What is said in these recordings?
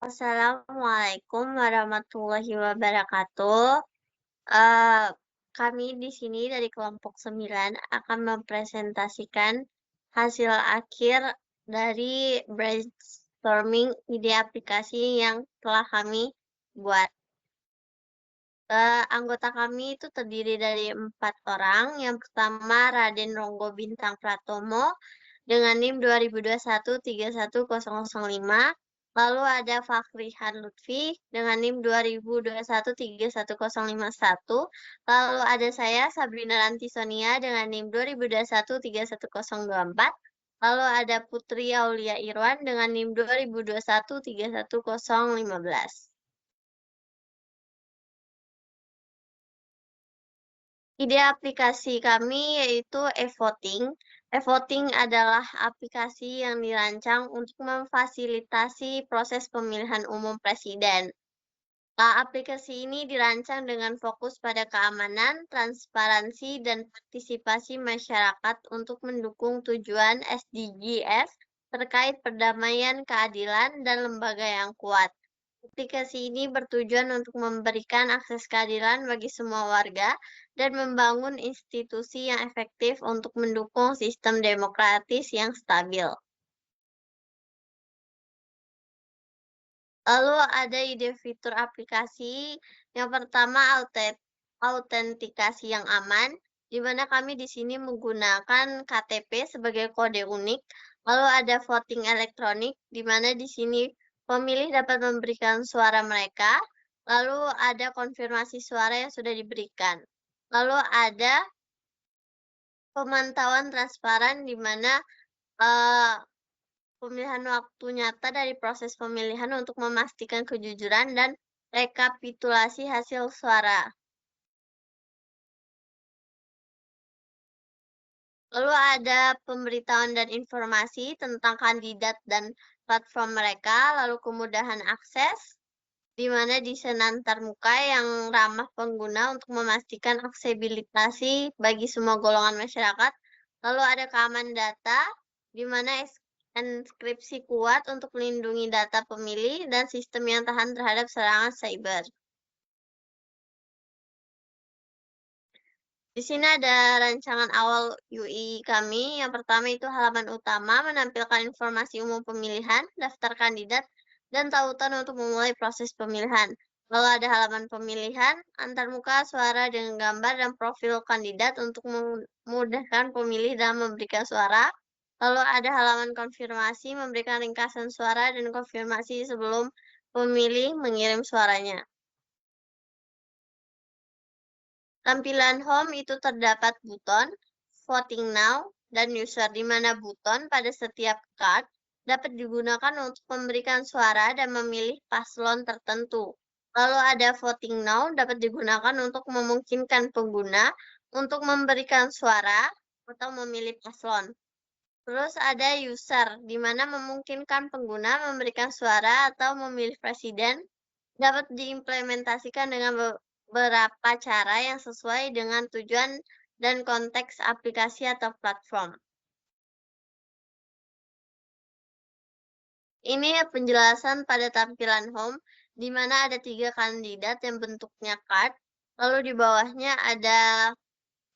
Assalamualaikum warahmatullahi wabarakatuh. Eh, Kami di sini dari kelompok 9 akan mempresentasikan hasil akhir dari brainstorming ide aplikasi yang telah kami buat. Anggota kami itu terdiri dari 4 orang. Yang pertama Raden Ronggo Bintang Pratomo dengan NIM 2021-31005. Lalu ada Fakhrihan Lutfi dengan NIM 2021-31051. Lalu ada saya Sabrina Ranti Sonia dengan NIM 2021-31024. Lalu ada Putri Aulia Irwan dengan NIM 2021-31015. Ide aplikasi kami yaitu e-voting. E-voting adalah aplikasi yang dirancang untuk memfasilitasi proses pemilihan umum presiden. Aplikasi ini dirancang dengan fokus pada keamanan, transparansi, dan partisipasi masyarakat untuk mendukung tujuan SDGs terkait perdamaian, keadilan, dan lembaga yang kuat. Aplikasi ini bertujuan untuk memberikan akses keadilan bagi semua warga dan membangun institusi yang efektif untuk mendukung sistem demokratis yang stabil. Lalu ada ide fitur aplikasi. Yang pertama, autentikasi yang aman, di mana kami di sini menggunakan KTP sebagai kode unik. Lalu ada voting elektronik, di mana di sini pemilih dapat memberikan suara mereka. Lalu ada konfirmasi suara yang sudah diberikan. Lalu ada pemantauan transparan, di mana pemilihan waktu nyata dari proses pemilihan untuk memastikan kejujuran dan rekapitulasi hasil suara. Lalu ada pemberitahuan dan informasi tentang kandidat dan platform mereka, lalu kemudahan akses, di mana desain antarmuka yang ramah pengguna untuk memastikan aksesibilitas bagi semua golongan masyarakat. Lalu ada keamanan data, di mana enskripsi kuat untuk melindungi data pemilih dan sistem yang tahan terhadap serangan cyber. Di sini ada rancangan awal UI kami. Yang pertama itu halaman utama menampilkan informasi umum pemilihan, daftar kandidat, dan tautan untuk memulai proses pemilihan. Lalu ada halaman pemilihan, antarmuka, suara dengan gambar, dan profil kandidat untuk memudahkan pemilih dalam memberikan suara. Lalu ada halaman konfirmasi, memberikan ringkasan suara dan konfirmasi sebelum pemilih mengirim suaranya. Tampilan home itu terdapat buton, voting now, dan user, di mana buton pada setiap card dapat digunakan untuk memberikan suara dan memilih paslon tertentu. Lalu ada voting now dapat digunakan untuk memungkinkan pengguna untuk memberikan suara atau memilih paslon. Terus ada user, di mana memungkinkan pengguna memberikan suara atau memilih presiden, dapat diimplementasikan dengan beberapa cara yang sesuai dengan tujuan dan konteks aplikasi atau platform. Ini penjelasan pada tampilan home, di mana ada 3 kandidat yang bentuknya card, lalu di bawahnya ada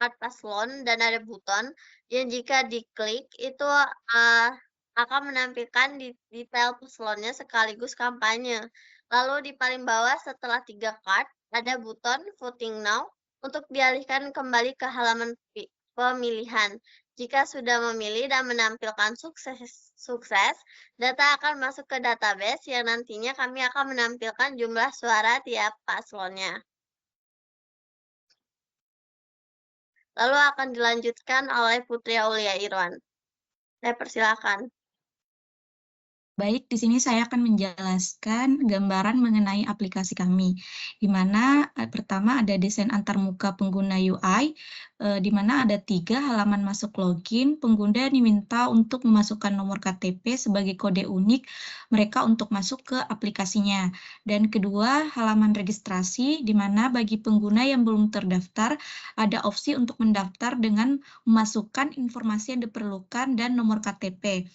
card paslon dan ada buton yang jika diklik itu akan menampilkan detail paslonnya sekaligus kampanye. Lalu di paling bawah setelah 3 card ada buton voting now untuk dialihkan kembali ke halaman pemilihan. Jika sudah memilih dan menampilkan sukses, data akan masuk ke database yang nantinya kami akan menampilkan jumlah suara tiap paslonnya. Lalu akan dilanjutkan oleh Putri Aulia Irwan. Saya persilakan. Baik, di sini saya akan menjelaskan gambaran mengenai aplikasi kami, di mana pertama ada desain antarmuka pengguna UI, di mana ada 3 halaman masuk login. Pengguna diminta untuk memasukkan nomor KTP sebagai kode unik mereka untuk masuk ke aplikasinya. Dan kedua, halaman registrasi, di mana bagi pengguna yang belum terdaftar, ada opsi untuk mendaftar dengan memasukkan informasi yang diperlukan dan nomor KTP.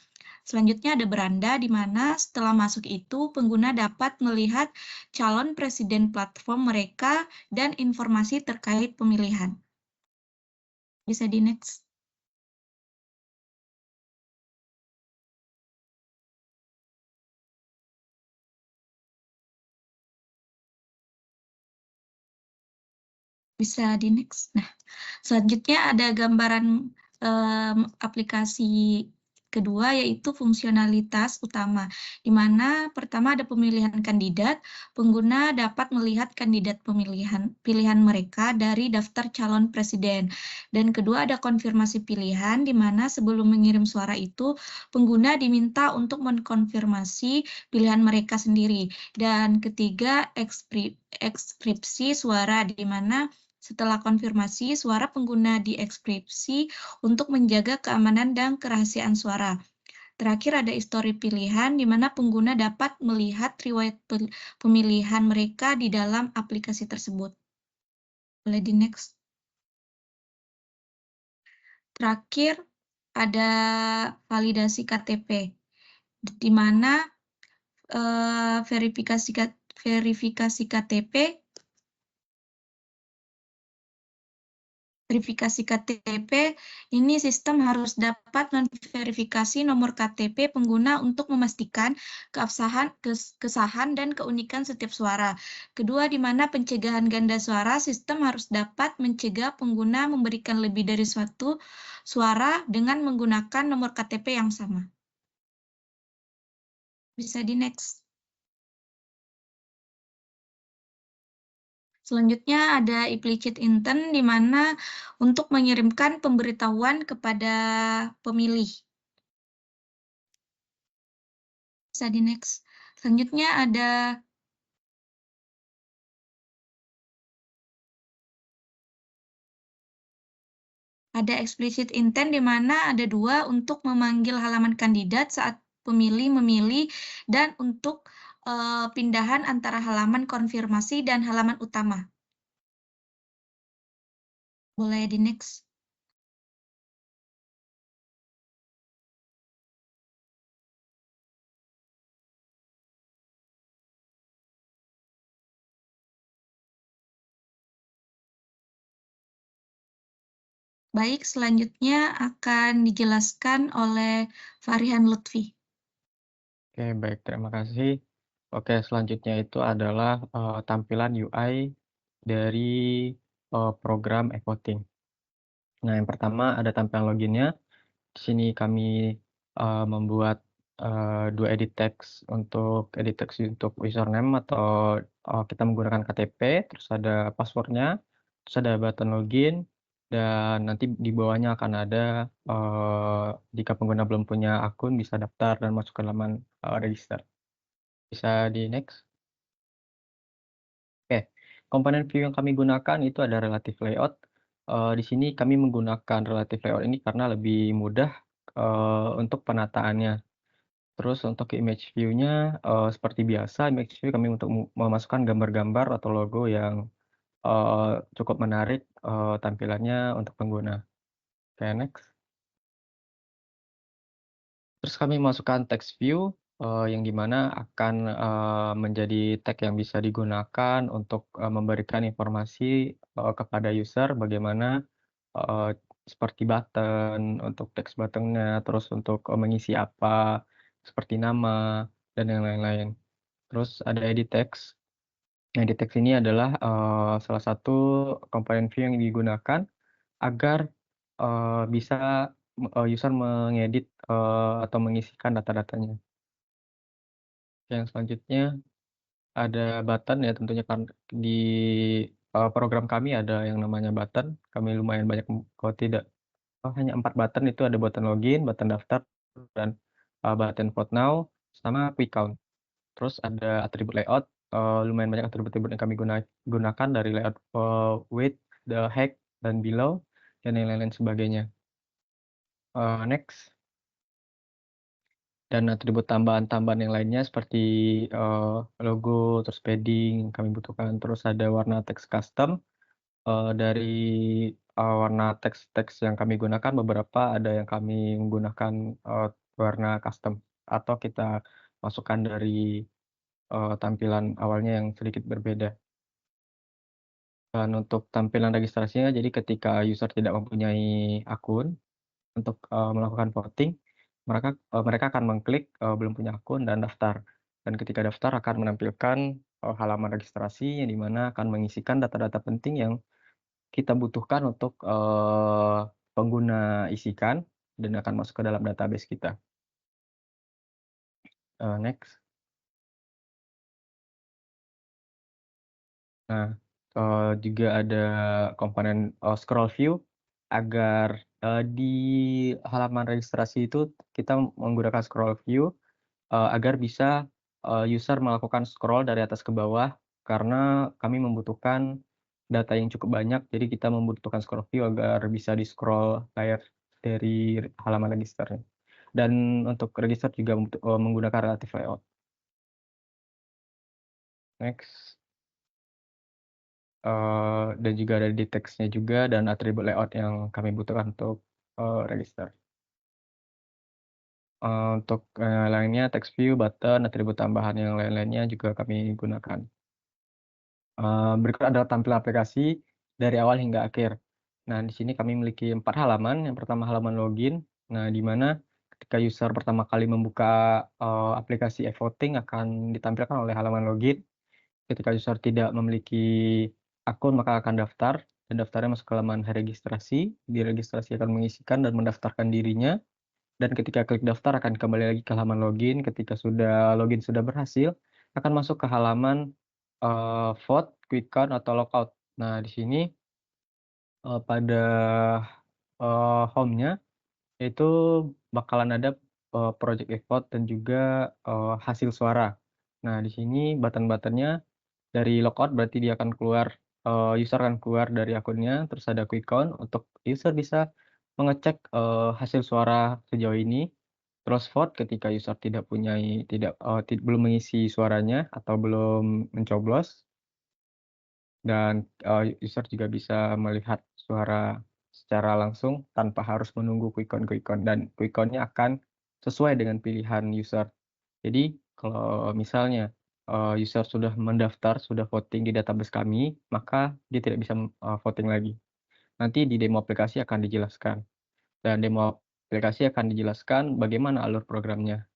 Selanjutnya ada beranda, di mana setelah masuk itu pengguna dapat melihat calon presiden platform mereka dan informasi terkait pemilihan. Bisa di next. Bisa di next. Nah, selanjutnya ada gambaran aplikasi kedua, yaitu fungsionalitas utama, di mana pertama ada pemilihan kandidat. Pengguna dapat melihat kandidat pilihan mereka dari daftar calon presiden. Dan kedua ada konfirmasi pilihan, di mana sebelum mengirim suara itu, pengguna diminta untuk mengkonfirmasi pilihan mereka sendiri. Dan ketiga, ekskripsi suara, di mana setelah konfirmasi, suara pengguna diekskripsi untuk menjaga keamanan dan kerahasiaan suara. Terakhir ada histori pilihan, di mana pengguna dapat melihat riwayat pemilihan mereka di dalam aplikasi tersebut. Boleh di next. Terakhir ada validasi KTP, di mana verifikasi KTP ini sistem harus dapat memverifikasi nomor KTP pengguna untuk memastikan kesahan dan keunikan setiap suara. Kedua, di mana pencegahan ganda suara, sistem harus dapat mencegah pengguna memberikan lebih dari suatu suara dengan menggunakan nomor KTP yang sama. Bisa di next. Selanjutnya ada implicit intent, di mana untuk mengirimkan pemberitahuan kepada pemilih. Bisa di next. Selanjutnya ada explicit intent, di mana ada dua, untuk memanggil halaman kandidat saat pemilih memilih, dan untuk pindahan antara halaman konfirmasi dan halaman utama. Boleh di next. Baik, selanjutnya akan dijelaskan oleh Farihan Lutfi. Oke, baik, terima kasih. Oke, selanjutnya itu adalah tampilan UI dari program e-voting. Nah, yang pertama ada tampilan loginnya. Di sini kami membuat dua edit text untuk username atau kita menggunakan KTP, terus ada passwordnya, terus ada button login, dan nanti di bawahnya akan ada jika pengguna belum punya akun bisa daftar dan masuk ke halaman register. Bisa di next. Oke, komponen view yang kami gunakan itu ada relative layout. Di sini kami menggunakan relative layout ini karena lebih mudah untuk penataannya. Terus untuk image view-nya seperti biasa, image view kami untuk memasukkan gambar-gambar atau logo yang cukup menarik tampilannya untuk pengguna. Oke, next. Terus kami masukkan text view yang dimana akan menjadi tag yang bisa digunakan untuk memberikan informasi kepada user bagaimana seperti button, untuk text buttonnya, terus untuk mengisi apa, seperti nama, dan yang lain-lain. Terus ada edit text. Edit text ini adalah salah satu komponen view yang digunakan agar bisa user mengedit atau mengisikan data-datanya. Yang selanjutnya ada button ya, tentunya kan di program kami ada yang namanya button. Kami lumayan banyak, kalau tidak hanya 4 button, itu ada button login, button daftar, dan button vote now, sama quick count. Terus ada atribut layout, lumayan banyak atribut-atribut yang kami gunakan dari layout width, the height, dan below, dan yang lain-lain sebagainya. Next. Dan atribut tambahan-tambahan yang lainnya seperti logo, terus padding kami butuhkan. Terus ada warna teks custom. Dari warna teks yang kami gunakan, beberapa ada yang kami menggunakan warna custom atau kita masukkan dari tampilan awalnya yang sedikit berbeda. Dan untuk tampilan registrasinya, jadi ketika user tidak mempunyai akun untuk melakukan voting, mereka akan mengklik belum punya akun dan daftar. Dan ketika daftar akan menampilkan halaman registrasi yang dimana akan mengisikan data-data penting yang kita butuhkan untuk pengguna isikan dan akan masuk ke dalam database kita. Next. Nah, juga ada komponen scroll view agar di halaman registrasi itu kita menggunakan scroll view agar bisa user melakukan scroll dari atas ke bawah karena kami membutuhkan data yang cukup banyak, jadi kita membutuhkan scroll view agar bisa di-scroll layar dari halaman registernya. Dan untuk register juga menggunakan relative layout. Next. Dan juga ada di teksnya juga dan atribut layout yang kami butuhkan untuk register. Untuk lainnya text view, button, atribut tambahan yang lain-lainnya juga kami gunakan. Berikut adalah tampilan aplikasi dari awal hingga akhir. Nah, di sini kami memiliki 4 halaman. Yang pertama halaman login. Nah, di mana ketika user pertama kali membuka aplikasi e-voting akan ditampilkan oleh halaman login. Ketika user tidak memiliki akun maka akan daftar dan daftarnya masuk ke halaman registrasi. Di registrasi akan mengisikan dan mendaftarkan dirinya. Dan ketika klik daftar akan kembali lagi ke halaman login. Ketika login sudah berhasil, akan masuk ke halaman vote, quick count atau logout. Nah, di sini pada home-nya itu bakalan ada project e-vote dan juga hasil suara. Nah, di sini button-buttonnya dari logout berarti dia akan keluar, user akan keluar dari akunnya, terus ada quick count untuk user bisa mengecek hasil suara sejauh ini. Terus vote ketika user belum mengisi suaranya atau belum mencoblos. Dan user juga bisa melihat suara secara langsung tanpa harus menunggu quick count dan quick count-nya akan sesuai dengan pilihan user. Jadi kalau misalnya user sudah mendaftar, sudah voting di database kami, maka dia tidak bisa voting lagi. Nanti di demo aplikasi akan dijelaskan. Dan demo aplikasi akan dijelaskan bagaimana alur programnya.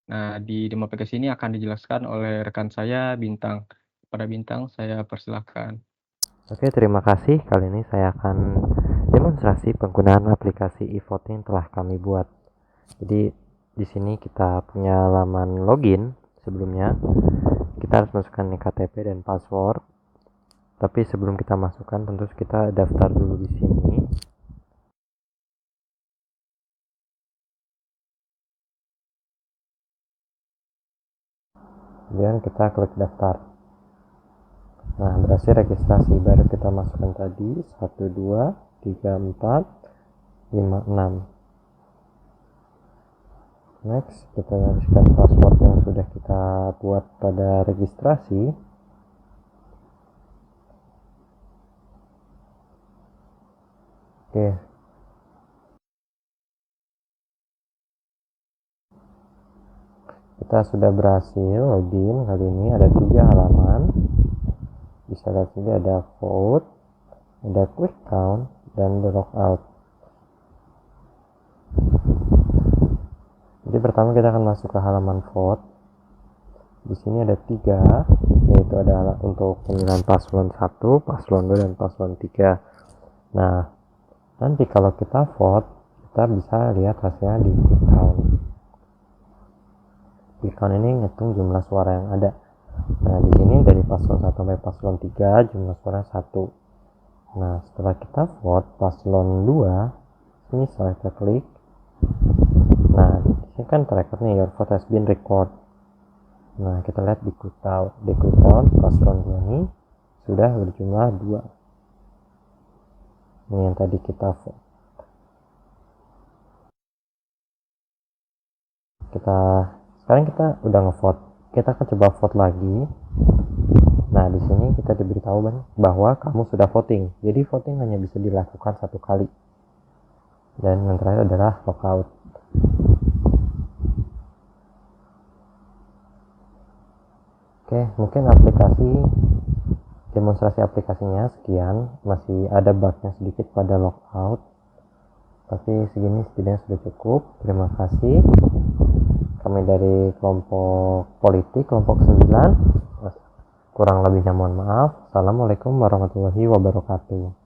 Nah, di demo aplikasi ini akan dijelaskan oleh rekan saya, Bintang. Pada Bintang, saya persilahkan. Oke, terima kasih. Kali ini saya akan demonstrasi penggunaan aplikasi e-voting telah kami buat. Jadi di sini kita punya halaman login. Sebelumnya kita harus masukkan KTP dan password. Tapi sebelum kita masukkan, tentu kita daftar dulu di sini. Kemudian kita klik daftar. Nah, berhasil registrasi. Baru kita masukkan tadi 1, 2, 3, 4, 5, 6. Next, kita habiskan password yang sudah kita buat pada registrasi. Oke. Kita sudah berhasil login. Kali ini ada 3 halaman. Bisa lihat sini ada vote, ada quick count, dan the logout. Jadi pertama kita akan masuk ke halaman vote. Di sini ada 3, yaitu ada untuk pemilihan paslon 1, paslon 2, dan paslon 3. Nah, nanti kalau kita vote, kita bisa lihat hasilnya di quick count. Quick count ini ngitung jumlah suara yang ada. Nah, di sini dari paslon 1 sampai paslon 3 jumlah suara 1. Nah, setelah kita vote paslon 2, ini setelah kita klik. Nah, di sini kan tracker nih, your vote has been record. Nah, kita lihat di quick count paslon 2 ini sudah berjumlah 2. Ini yang tadi kita vote. Sekarang kita udah ngevote. Kita akan coba vote lagi. Nah, di sini kita diberitahu bahwa kamu sudah voting. Jadi voting hanya bisa dilakukan 1 kali. Dan yang terakhir adalah logout. Oke, mungkin demonstrasi aplikasinya sekian. Masih ada bugnya sedikit pada logout, tapi segini setidaknya sudah cukup. Terima kasih. Kami dari kelompok politik, kelompok 9. Kurang lebihnya mohon maaf. Assalamualaikum warahmatullahi wabarakatuh.